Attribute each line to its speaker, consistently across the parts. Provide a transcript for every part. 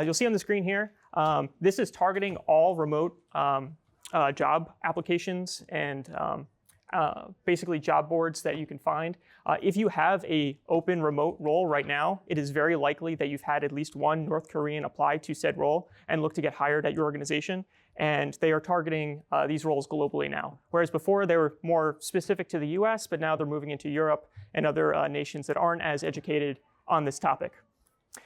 Speaker 1: You'll see on the screen here, this is targeting all remote job applications and basically job boards that you can find. If you have a open remote role right now, it is very likely that you've had at least one North Korean apply to said role and look to get hired at your organization. And they are targeting these roles globally now. Whereas before they were more specific to the US, but now they're moving into Europe and other nations that aren't as educated on this topic.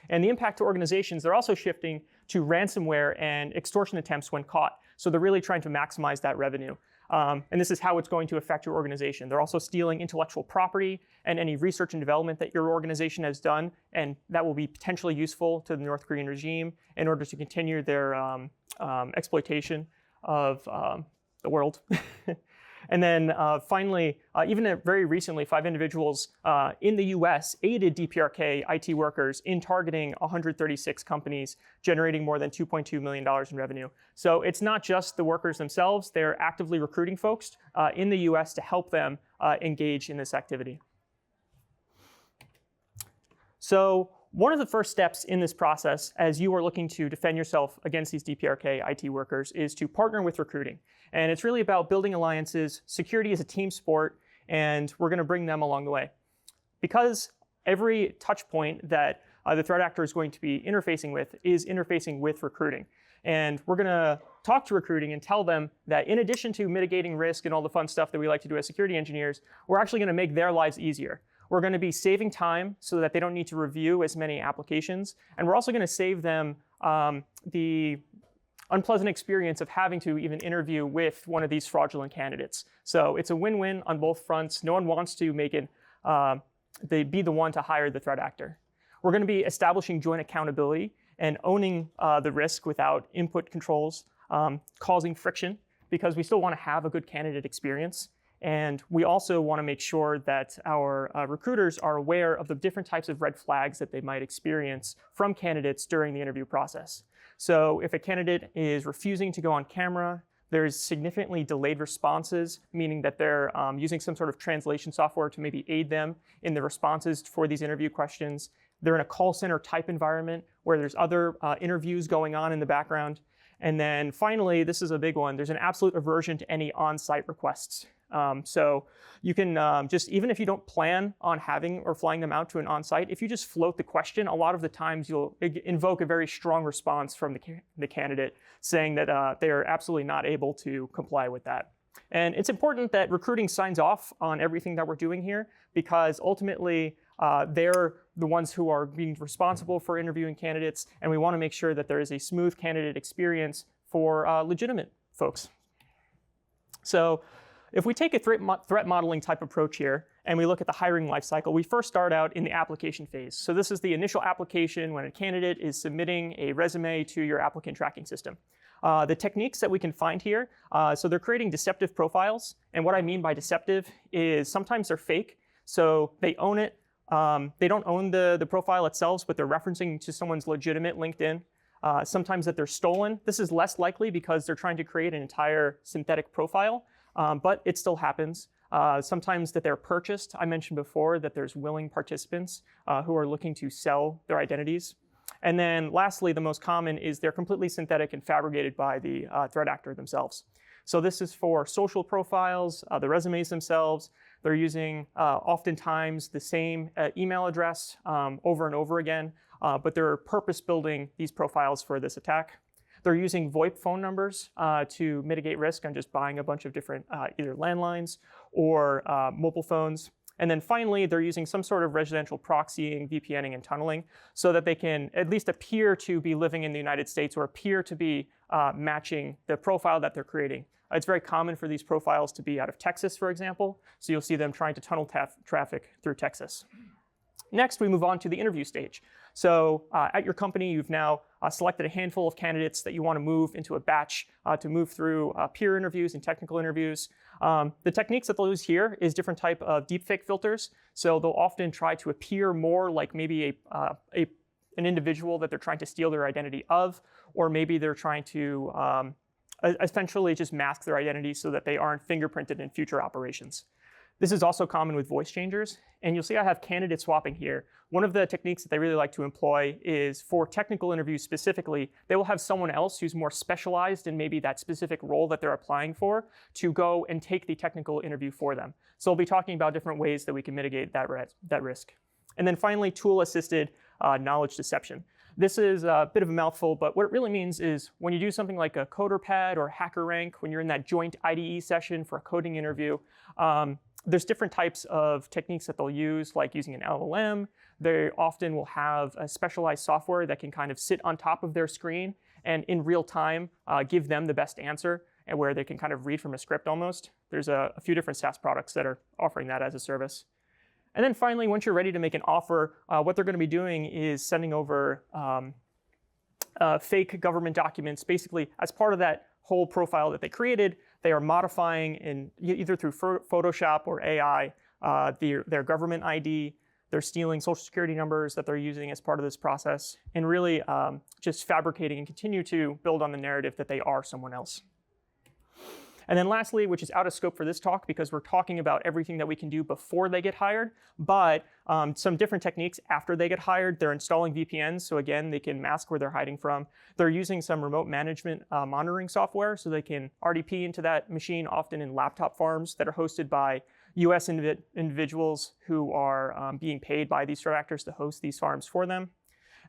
Speaker 1: And the impact to organizations, they're also shifting to ransomware and extortion attempts when caught. So they're really trying to maximize that revenue. And this is how it's going to affect your organization. They're also stealing intellectual property and any research and development that your organization has done, and that will be potentially useful to the North Korean regime in order to continue their exploitation of the world. And then finally, even very recently, 5 individuals in the US aided DPRK IT workers in targeting 136 companies, generating more than $2.2 million in revenue. So it's not just the workers themselves, they're actively recruiting folks in the US to help them engage in this activity. So one of the first steps in this process, as you are looking to defend yourself against these DPRK IT workers, is to partner with recruiting. And it's really about building alliances. Security is a team sport, and we're going to bring them along the way. Because every touch point that the threat actor is going to be interfacing with is interfacing with recruiting. And we're going to talk to recruiting and tell them that in addition to mitigating risk and all the fun stuff that we like to do as security engineers, we're actually going to make their lives easier. We're going to be saving time so that they don't need to review as many applications. And we're also going to save them the unpleasant experience of having to even interview with one of these fraudulent candidates. So it's a win-win on both fronts. No one wants to make it be the one to hire the threat actor. We're going to be establishing joint accountability and owning the risk without input controls, causing friction, because we still want to have a good candidate experience. And we also want to make sure that our recruiters are aware of the different types of red flags that they might experience from candidates during the interview process. So if a candidate is refusing to go on camera, there's significantly delayed responses, meaning that they're using some sort of translation software to maybe aid them in the responses for these interview questions. They're in a call center type environment where there's other interviews going on in the background. And then finally, this is a big one, there's an absolute aversion to any on-site requests. So you can just, even if you don't plan on having or flying them out to an on-site, if you just float the question, a lot of the times you'll invoke a very strong response from the candidate saying that they are absolutely not able to comply with that. And it's important that recruiting signs off on everything that we're doing here, because ultimately they're the ones who are being responsible for interviewing candidates, and we want to make sure that there is a smooth candidate experience for legitimate folks. So if we take a threat modeling type approach here, and we look at the hiring lifecycle, we first start out in the application phase. So this is the initial application when a candidate is submitting a resume to your applicant tracking system. The techniques that we can find here, so they're creating deceptive profiles. And what I mean by deceptive is sometimes they're fake. So they own it. They don't own the profile itself, but they're referencing to someone's legitimate LinkedIn. Sometimes that they're stolen. This is less likely because they're trying to create an entire synthetic profile. But it still happens. Sometimes that they're purchased. I mentioned before that there's willing participants who are looking to sell their identities. And then lastly, the most common is they're completely synthetic and fabricated by the threat actor themselves. So this is for social profiles, the resumes themselves. They're using oftentimes the same email address over and over again, but they're purpose building these profiles for this attack. They're using VoIP phone numbers to mitigate risk on just buying a bunch of different either landlines or mobile phones. And then finally, they're using some sort of residential proxying, VPNing, and tunneling so that they can at least appear to be living in the United States or appear to be matching the profile that they're creating. It's very common for these profiles to be out of Texas, for example. So you'll see them trying to tunnel traffic through Texas. Next, we move on to the interview stage. So at your company, you've now selected a handful of candidates that you want to move into a batch to move through peer interviews and technical interviews. The techniques that they'll use here is different type of deepfake filters. So they'll often try to appear more like maybe an individual that they're trying to steal their identity of, or maybe they're trying to essentially just mask their identity so that they aren't fingerprinted in future operations. This is also common with voice changers. And you'll see I have candidate swapping here. One of the techniques that they really like to employ is for technical interviews specifically, they will have someone else who's more specialized in maybe that specific role that they're applying for to go and take the technical interview for them. So we'll be talking about different ways that we can mitigate that risk. And then finally, tool-assisted knowledge deception. This is a bit of a mouthful, but what it really means is when you do something like a CoderPad or HackerRank, when you're in that joint IDE session for a coding interview, there's different types of techniques that they'll use, like using an LLM. They often will have a specialized software that can kind of sit on top of their screen and in real time give them the best answer, and where they can kind of read from a script almost. There's a few different SaaS products that are offering that as a service. And then finally, once you're ready to make an offer, what they're going to be doing is sending over fake government documents. Basically, as part of that whole profile that they created, they are modifying in either through Photoshop or AI their government ID. They're stealing social security numbers that they're using as part of this process, and really just fabricating and continue to build on the narrative that they are someone else. And then lastly, which is out of scope for this talk because we're talking about everything that we can do before they get hired, but some different techniques after they get hired. They're installing VPNs, so again, they can mask where they're hiding from. They're using some remote management monitoring software, so they can RDP into that machine, often in laptop farms that are hosted by US individuals who are being paid by these threat actors to host these farms for them.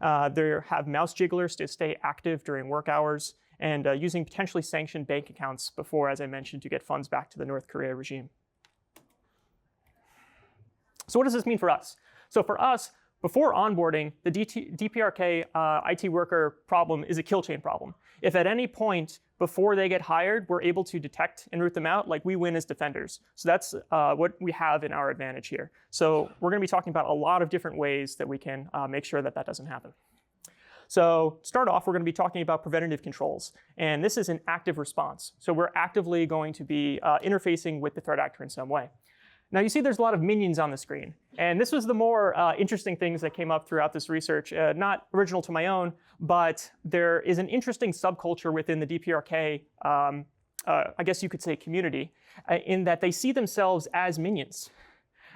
Speaker 1: They have mouse jigglers to stay active during work hours, and using potentially sanctioned bank accounts before, as I mentioned, to get funds back to the North Korea regime. So what does this mean for us? So for us, before onboarding, the DPRK IT worker problem is a kill chain problem. If at any point before they get hired, we're able to detect and root them out, like we win as defenders. So that's what we have in our advantage here. So we're going to be talking about a lot of different ways that we can make sure that that doesn't happen. So to start off, we're going to be talking about preventative controls. And this is an active response. So we're actively going to be interfacing with the threat actor in some way. Now you see there's a lot of minions on the screen. And this was the more interesting things that came up throughout this research, not original to my own, but there is an interesting subculture within the DPRK, I guess you could say community, in that they see themselves as minions.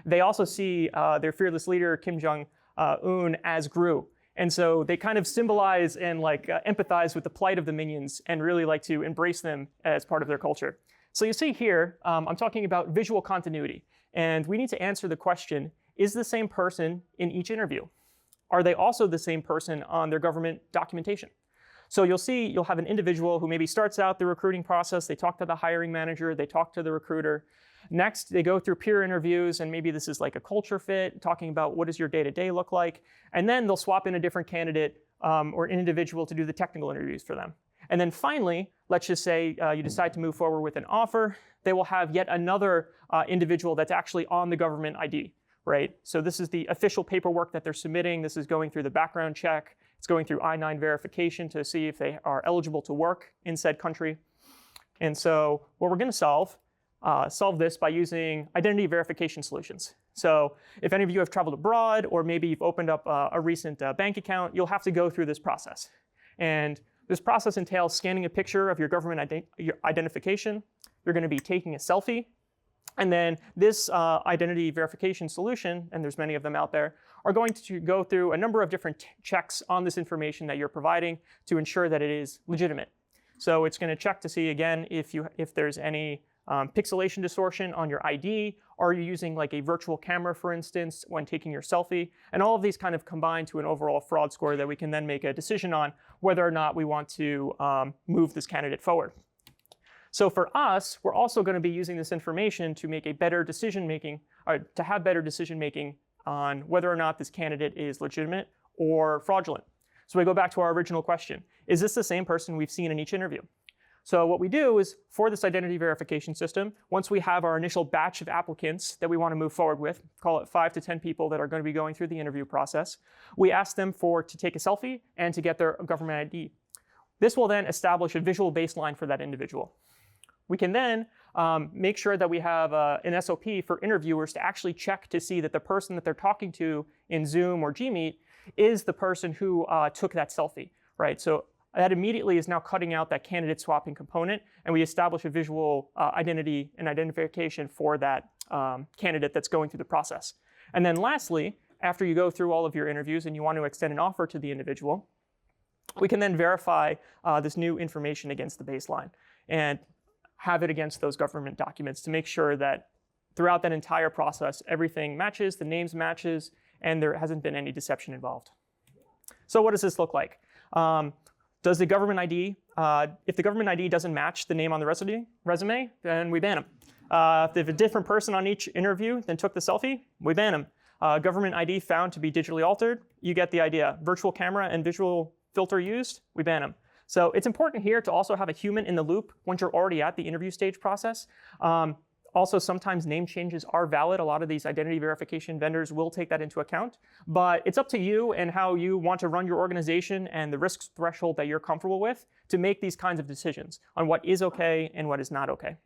Speaker 1: They also see their fearless leader, Kim Jong-un, as Gru. And so they kind of symbolize and empathize with the plight of the minions and really like to embrace them as part of their culture. So you see here, I'm talking about visual continuity. And we need to answer the question, is the same person in each interview? Are they also the same person on their government documentation? So you'll see, you'll have an individual who maybe starts out the recruiting process, they talk to the hiring manager, they talk to the recruiter. Next, they go through peer interviews, and maybe this is like a culture fit, talking about what does your day-to-day look like. And then they'll swap in a different candidate or an individual to do the technical interviews for them. And then finally, let's just say you decide to move forward with an offer. They will have yet another individual that's actually on the government ID, right? So this is the official paperwork that they're submitting. This is going through the background check. It's going through I-9 verification to see if they are eligible to work in said country. And so what we're going to solve this by using identity verification solutions. So if any of you have traveled abroad, or maybe you've opened up a recent bank account, you'll have to go through this process. And this process entails scanning a picture of your government your identification. You're going to be taking a selfie. And then this identity verification solution, and there's many of them out there, are going to go through a number of different checks on this information that you're providing to ensure that it is legitimate. So it's going to check to see, again, if there's any pixelation distortion on your ID. Are you using like a virtual camera, for instance, when taking your selfie? And all of these kind of combine to an overall fraud score that we can then make a decision on whether or not we want to move this candidate forward. So for us, we're also going to be using this information to make a better decision-making, or to have better decision-making on whether or not this candidate is legitimate or fraudulent. So we go back to our original question. Is this the same person we've seen in each interview? So what we do is, for this identity verification system, once we have our initial batch of applicants that we want to move forward with, call it 5 to 10 people that are going to be going through the interview process, we ask them to take a selfie and to get their government ID. This will then establish a visual baseline for that individual. We can then make sure that we have an SOP for interviewers to actually check to see that the person that they're talking to in Zoom or Gmeet is the person who took that selfie, right? So that immediately is now cutting out that candidate swapping component, and we establish a visual identity and identification for that candidate that's going through the process. And then lastly, after you go through all of your interviews and you want to extend an offer to the individual, we can then verify this new information against the baseline and have it against those government documents to make sure that throughout that entire process, everything matches, the names matches, and there hasn't been any deception involved. So what does this look like? Does the government ID, if the government ID doesn't match the name on the resume, then we ban them. If a different person on each interview then took the selfie, we ban them. Government ID found to be digitally altered, you get the idea. Virtual camera and visual filter used, we ban them. So it's important here to also have a human in the loop once you're already at the interview stage process. Also, sometimes name changes are valid. A lot of these identity verification vendors will take that into account. But it's up to you and how you want to run your organization and the risk threshold that you're comfortable with to make these kinds of decisions on what is okay and what is not okay.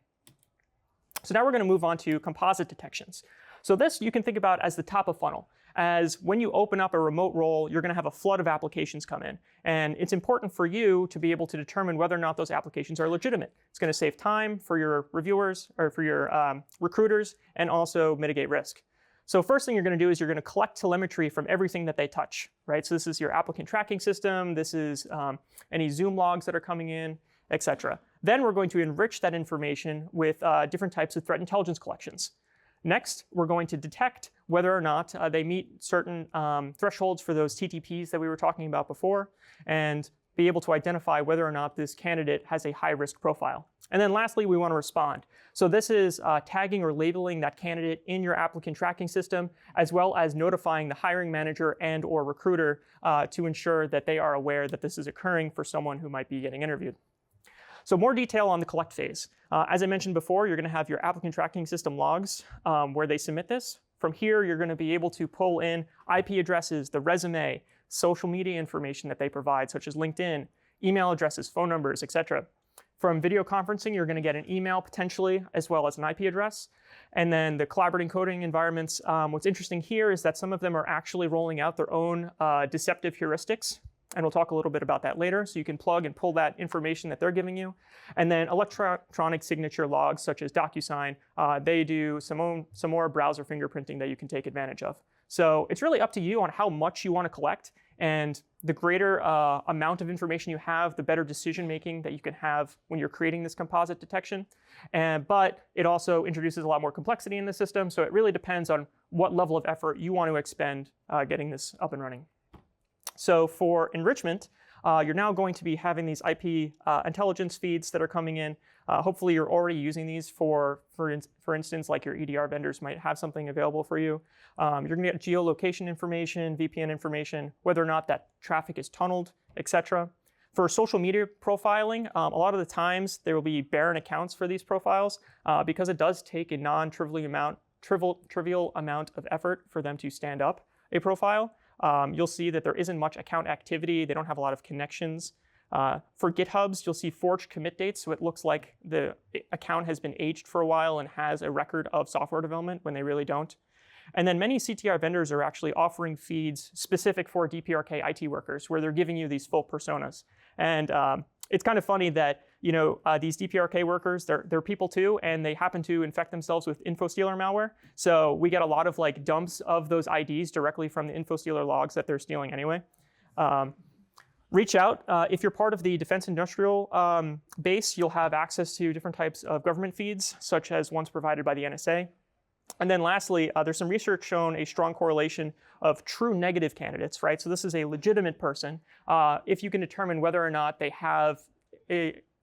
Speaker 1: So now we're going to move on to composite detections. So this you can think about as the top of funnel. As when you open up a remote role, you're going to have a flood of applications come in. And it's important for you to be able to determine whether or not those applications are legitimate. It's going to save time for your reviewers or for your recruiters and also mitigate risk. So first thing you're going to do is you're going to collect telemetry from everything that they touch, right? So this is your applicant tracking system. This is any Zoom logs that are coming in, etc. Then we're going to enrich that information with different types of threat intelligence collections. Next, we're going to detect whether or not they meet certain thresholds for those TTPs that we were talking about before, and be able to identify whether or not this candidate has a high-risk profile. And then lastly, we want to respond. So this is tagging or labeling that candidate in your applicant tracking system, as well as notifying the hiring manager and or recruiter to ensure that they are aware that this is occurring for someone who might be getting interviewed. So more detail on the collect phase. As I mentioned before, you're going to have your applicant tracking system logs where they submit this. From here, you're going to be able to pull in IP addresses, the resume, social media information that they provide, such as LinkedIn, email addresses, phone numbers, etc. From video conferencing, you're going to get an email potentially, as well as an IP address. And then the collaborating coding environments, what's interesting here is that some of them are actually rolling out their own deceptive heuristics. And we'll talk a little bit about that later. So you can plug and pull that information that they're giving you. And then electronic signature logs, such as DocuSign, they do some more browser fingerprinting that you can take advantage of. So it's really up to you on how much you want to collect. And the greater amount of information you have, the better decision making that you can have when you're creating this composite detection. But it also introduces a lot more complexity in the system. So it really depends on what level of effort you want to expend getting this up and running. So for enrichment, you're now going to be having these IP intelligence feeds that are coming in. Hopefully you're already using these for instance, like your EDR vendors might have something available for you. You're going to get geolocation information, VPN information, whether or not that traffic is tunneled, etc. For social media profiling, a lot of the times there will be barren accounts for these profiles because it does take a non-trivial amount of effort for them to stand up a profile. You'll see that there isn't much account activity. They don't have a lot of connections. For GitHubs, you'll see forged commit dates. So it looks like the account has been aged for a while and has a record of software development when they really don't. And then many CTR vendors are actually offering feeds specific for DPRK IT workers, where they're giving you these full personas. And it's kind of funny that these DPRK workers, they're people too, and they happen to infect themselves with InfoStealer malware. So we get a lot of dumps of those IDs directly from the InfoStealer logs that they're stealing anyway. Reach out. If you're part of the defense industrial base, you'll have access to different types of government feeds, such as ones provided by the NSA. And then lastly, there's some research shown a strong correlation of true negative candidates, right? So this is a legitimate person. If you can determine whether or not they have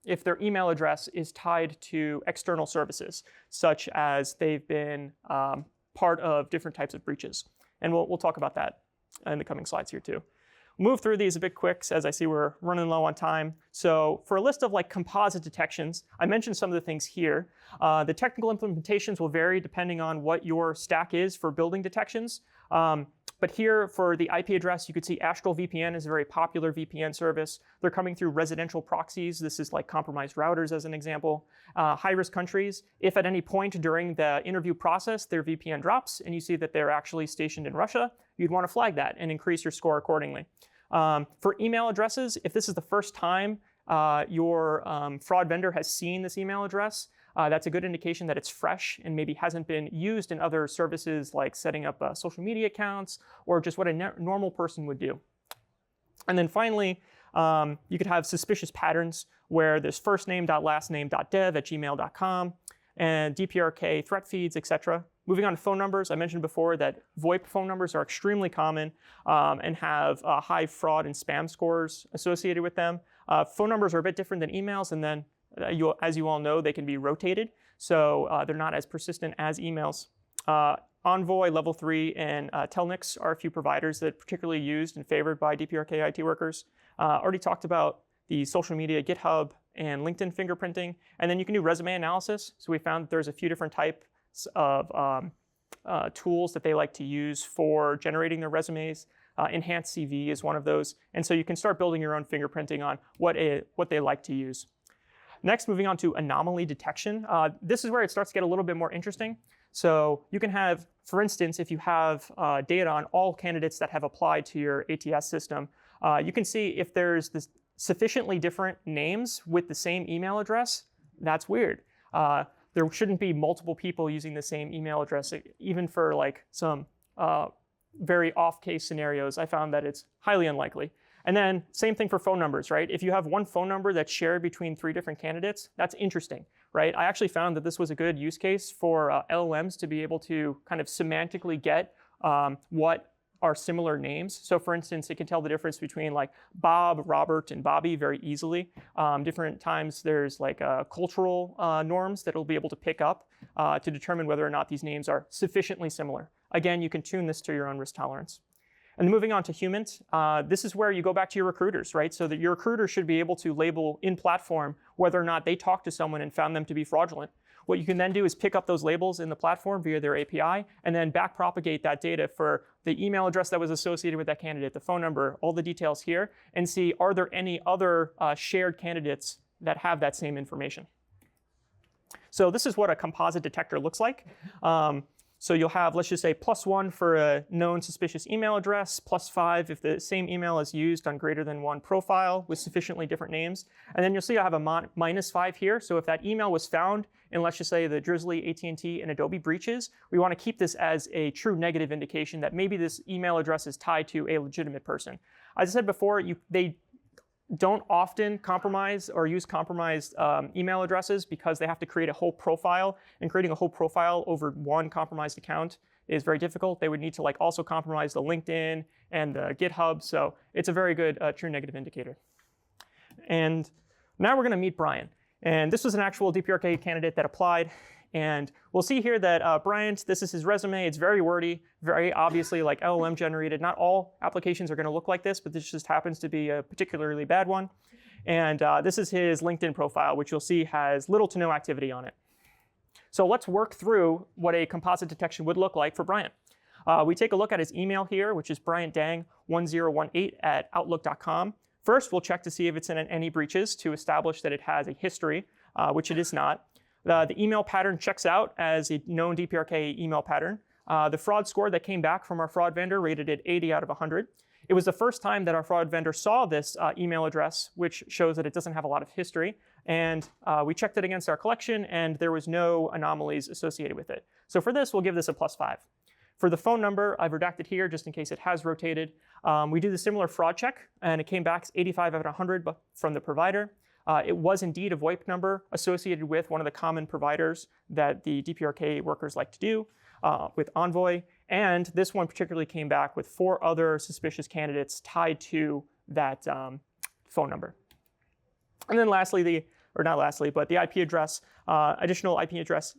Speaker 1: if their email address is tied to external services, such as they've been part of different types of breaches. And we'll talk about that in the coming slides here too. Move through these a bit quick, as I see we're running low on time. So for a list of composite detections, I mentioned some of the things here. The technical implementations will vary depending on what your stack is for building detections. But here for the IP address, you could see Astral VPN is a very popular VPN service. They're coming through residential proxies. This is like compromised routers as an example. High-risk countries, if at any point during the interview process their VPN drops and you see that they're actually stationed in Russia, you'd want to flag that and increase your score accordingly. For email addresses, if this is the first time your fraud vendor has seen this email address, that's a good indication that it's fresh and maybe hasn't been used in other services like setting up social media accounts or just what a normal person would do. And then finally, you could have suspicious patterns where there's firstname.lastname.dev@gmail.com and DPRK threat feeds, etc. Moving on to phone numbers, I mentioned before that VoIP phone numbers are extremely common and have high fraud and spam scores associated with them. Phone numbers are a bit different than emails, and then as you all know, they can be rotated, so they're not as persistent as emails. Envoy, Level 3, and Telnix are a few providers that are particularly used and favored by DPRK IT workers. Already talked about the social media, GitHub, and LinkedIn fingerprinting, and then you can do resume analysis. So we found that there's a few different types of tools that they like to use for generating their resumes. Enhanced CV is one of those, and so you can start building your own fingerprinting on what they like to use. Next, moving on to anomaly detection. This is where it starts to get a little bit more interesting. So you can have, for instance, if you have data on all candidates that have applied to your ATS system, you can see if there's this sufficiently different names with the same email address. That's weird. There shouldn't be multiple people using the same email address, even for like some very off-case scenarios. I found that it's highly unlikely. And then same thing for phone numbers, right? If you have one phone number that's shared between 3 different candidates, that's interesting, right? I actually found that this was a good use case for LLMs to be able to kind of semantically get what are similar names. So for instance, it can tell the difference between like Bob, Robert, and Bobby very easily. Different times there's like cultural norms that it'll be able to pick up to determine whether or not these names are sufficiently similar. Again, you can tune this to your own risk tolerance. And moving on to humans, this is where you go back to your recruiters, right? So that your recruiter should be able to label in platform whether or not they talked to someone and found them to be fraudulent. What you can then do is pick up those labels in the platform via their API and then backpropagate that data for the email address that was associated with that candidate, the phone number, all the details here, and see are there any other shared candidates that have that same information. So this is what a composite detector looks like. So you'll have, let's just say, +1 for a known suspicious email address, +5 if the same email is used on greater than one profile with sufficiently different names. And then you'll see I have a -5 here. So if that email was found in, let's just say, the Drizzly, AT&T, and Adobe breaches, we want to keep this as a true negative indication that maybe this email address is tied to a legitimate person. As I said before, they don't often compromise or use compromised email addresses because they have to create a whole profile, and creating a whole profile over one compromised account is very difficult. They would need to like also compromise the LinkedIn and the GitHub, so it's a very good true negative indicator. And now we're going to meet Brian, and this was an actual DPRK candidate that applied. And we'll see here that Bryant, this is his resume. It's very wordy, very obviously like LLM generated. Not all applications are going to look like this, but this just happens to be a particularly bad one. And this is his LinkedIn profile, which you'll see has little to no activity on it. So let's work through what a composite detection would look like for Bryant. We take a look at his email here, which is bryantdang1018@outlook.com. First, we'll check to see if it's in any breaches to establish that it has a history, which it is not. The email pattern checks out as a known DPRK email pattern. The fraud score that came back from our fraud vendor rated it 80 out of 100. It was the first time that our fraud vendor saw this email address, which shows that it doesn't have a lot of history. And we checked it against our collection, and there was no anomalies associated with it. So for this, we'll give this a +5. For the phone number, I've redacted here just in case it has rotated. We did a similar fraud check, and it came back 85 out of 100 from the provider. It was indeed a VoIP number associated with one of the common providers that the DPRK workers like to do with Envoy. And this one particularly came back with 4 other suspicious candidates tied to that phone number. And then lastly, the IP address, additional IP address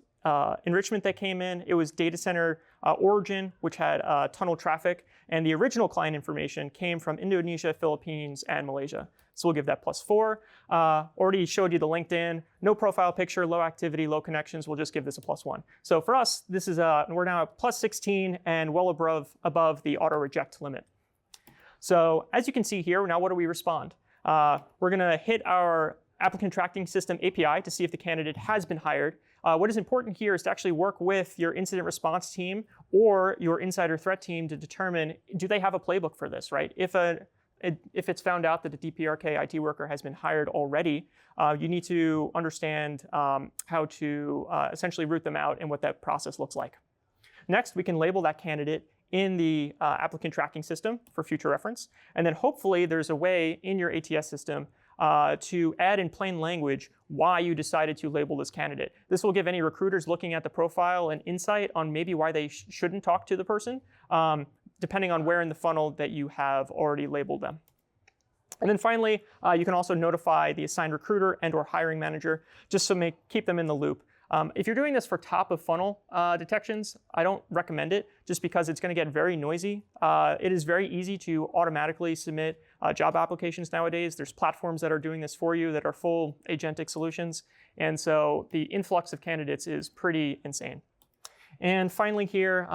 Speaker 1: enrichment that came in. It was data center origin, which had tunnel traffic. And the original client information came from Indonesia, Philippines, and Malaysia. So we'll give that +4. Already showed you the LinkedIn, no profile picture, low activity, low connections. We'll just give this a +1. So for us, this is we're now at +16 and well above the auto reject limit. So as you can see here, now what do we respond? We're going to hit our applicant tracking system API to see if the candidate has been hired. What is important here is to actually work with your incident response team or your insider threat team to determine, do they have a playbook for this, right? If a if it's found out that a DPRK IT worker has been hired already, you need to understand how to essentially root them out and what that process looks like. Next, we can label that candidate in the applicant tracking system for future reference. And then hopefully there's a way in your ATS system to add in plain language why you decided to label this candidate. This will give any recruiters looking at the profile an insight on maybe why they shouldn't talk to the person, depending on where in the funnel that you have already labeled them. And then finally, you can also notify the assigned recruiter and or hiring manager just to keep them in the loop. If you're doing this for top of funnel detections, I don't recommend it just because it's going to get very noisy. It is very easy to automatically submit job applications nowadays. There's platforms that are doing this for you that are full agentic solutions. And so the influx of candidates is pretty insane. And finally here,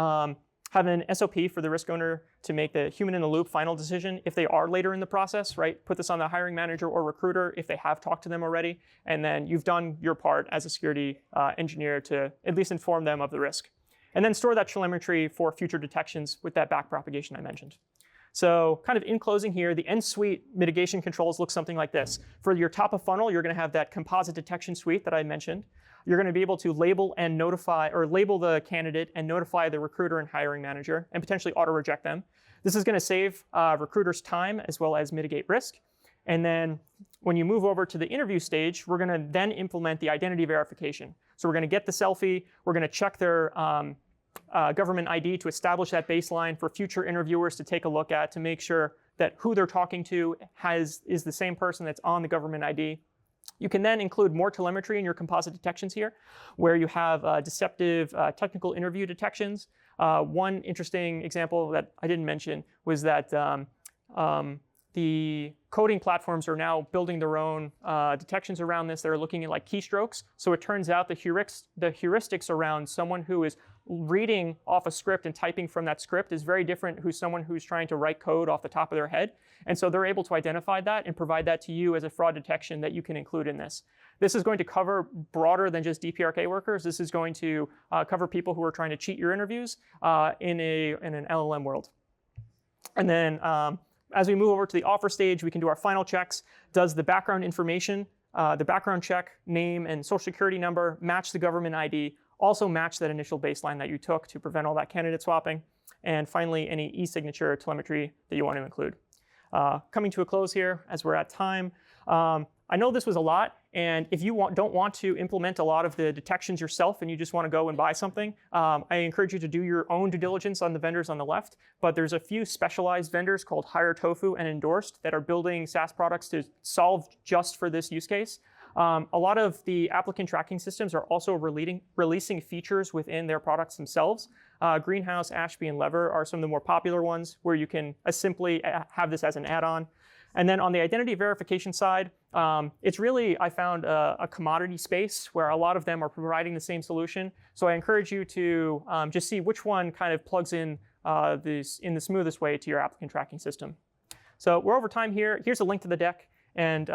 Speaker 1: have an SOP for the risk owner to make the human in the loop final decision if they are later in the process, right? Put this on the hiring manager or recruiter if they have talked to them already, and then you've done your part as a security engineer to at least inform them of the risk. And then store that telemetry for future detections with that back propagation I mentioned. So kind of in closing here, the end suite mitigation controls look something like this. For your top of funnel, you're going to have that composite detection suite that I mentioned. You're going to be able to label and notify, or label the candidate and notify the recruiter and hiring manager and potentially auto-reject them. This is going to save recruiters time as well as mitigate risk. And then when you move over to the interview stage, we're going to then implement the identity verification. So we're going to get the selfie, we're going to check their government ID to establish that baseline for future interviewers to take a look at to make sure that who they're talking to is the same person that's on the government ID. You can then include more telemetry in your composite detections here, where you have deceptive technical interview detections. One interesting example that I didn't mention was that the coding platforms are now building their own detections around this. They're looking at like keystrokes. So it turns out the heuristics around someone who is reading off a script and typing from that script is very different who's someone who's trying to write code off the top of their head. And so they're able to identify that and provide that to you as a fraud detection that you can include in this. This is going to cover broader than just DPRK workers. This is going to cover people who are trying to cheat your interviews in an LLM world. And then as we move over to the offer stage, we can do our final checks. Does the background information, the background check, name and social security number match the government ID? Also match that initial baseline that you took to prevent all that candidate swapping. And finally, any e-signature telemetry that you want to include. Coming to a close here as we're at time. I know this was a lot, and if you don't want to implement a lot of the detections yourself and you just want to go and buy something, I encourage you to do your own due diligence on the vendors on the left, but there's a few specialized vendors called Hire Tofu and Endorsed that are building SaaS products to solve just for this use case. A lot of the applicant tracking systems are also releasing features within their products themselves. Greenhouse, Ashby, and Lever are some of the more popular ones where you can simply have this as an add-on. And then on the identity verification side, it's really, I found, a commodity space where a lot of them are providing the same solution. So I encourage you to just see which one kind of plugs in in the smoothest way to your applicant tracking system. So we're over time here. Here's a link to the deck. And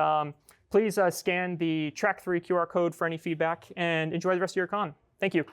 Speaker 1: please scan the Track 3 QR code for any feedback and enjoy the rest of your con. Thank you.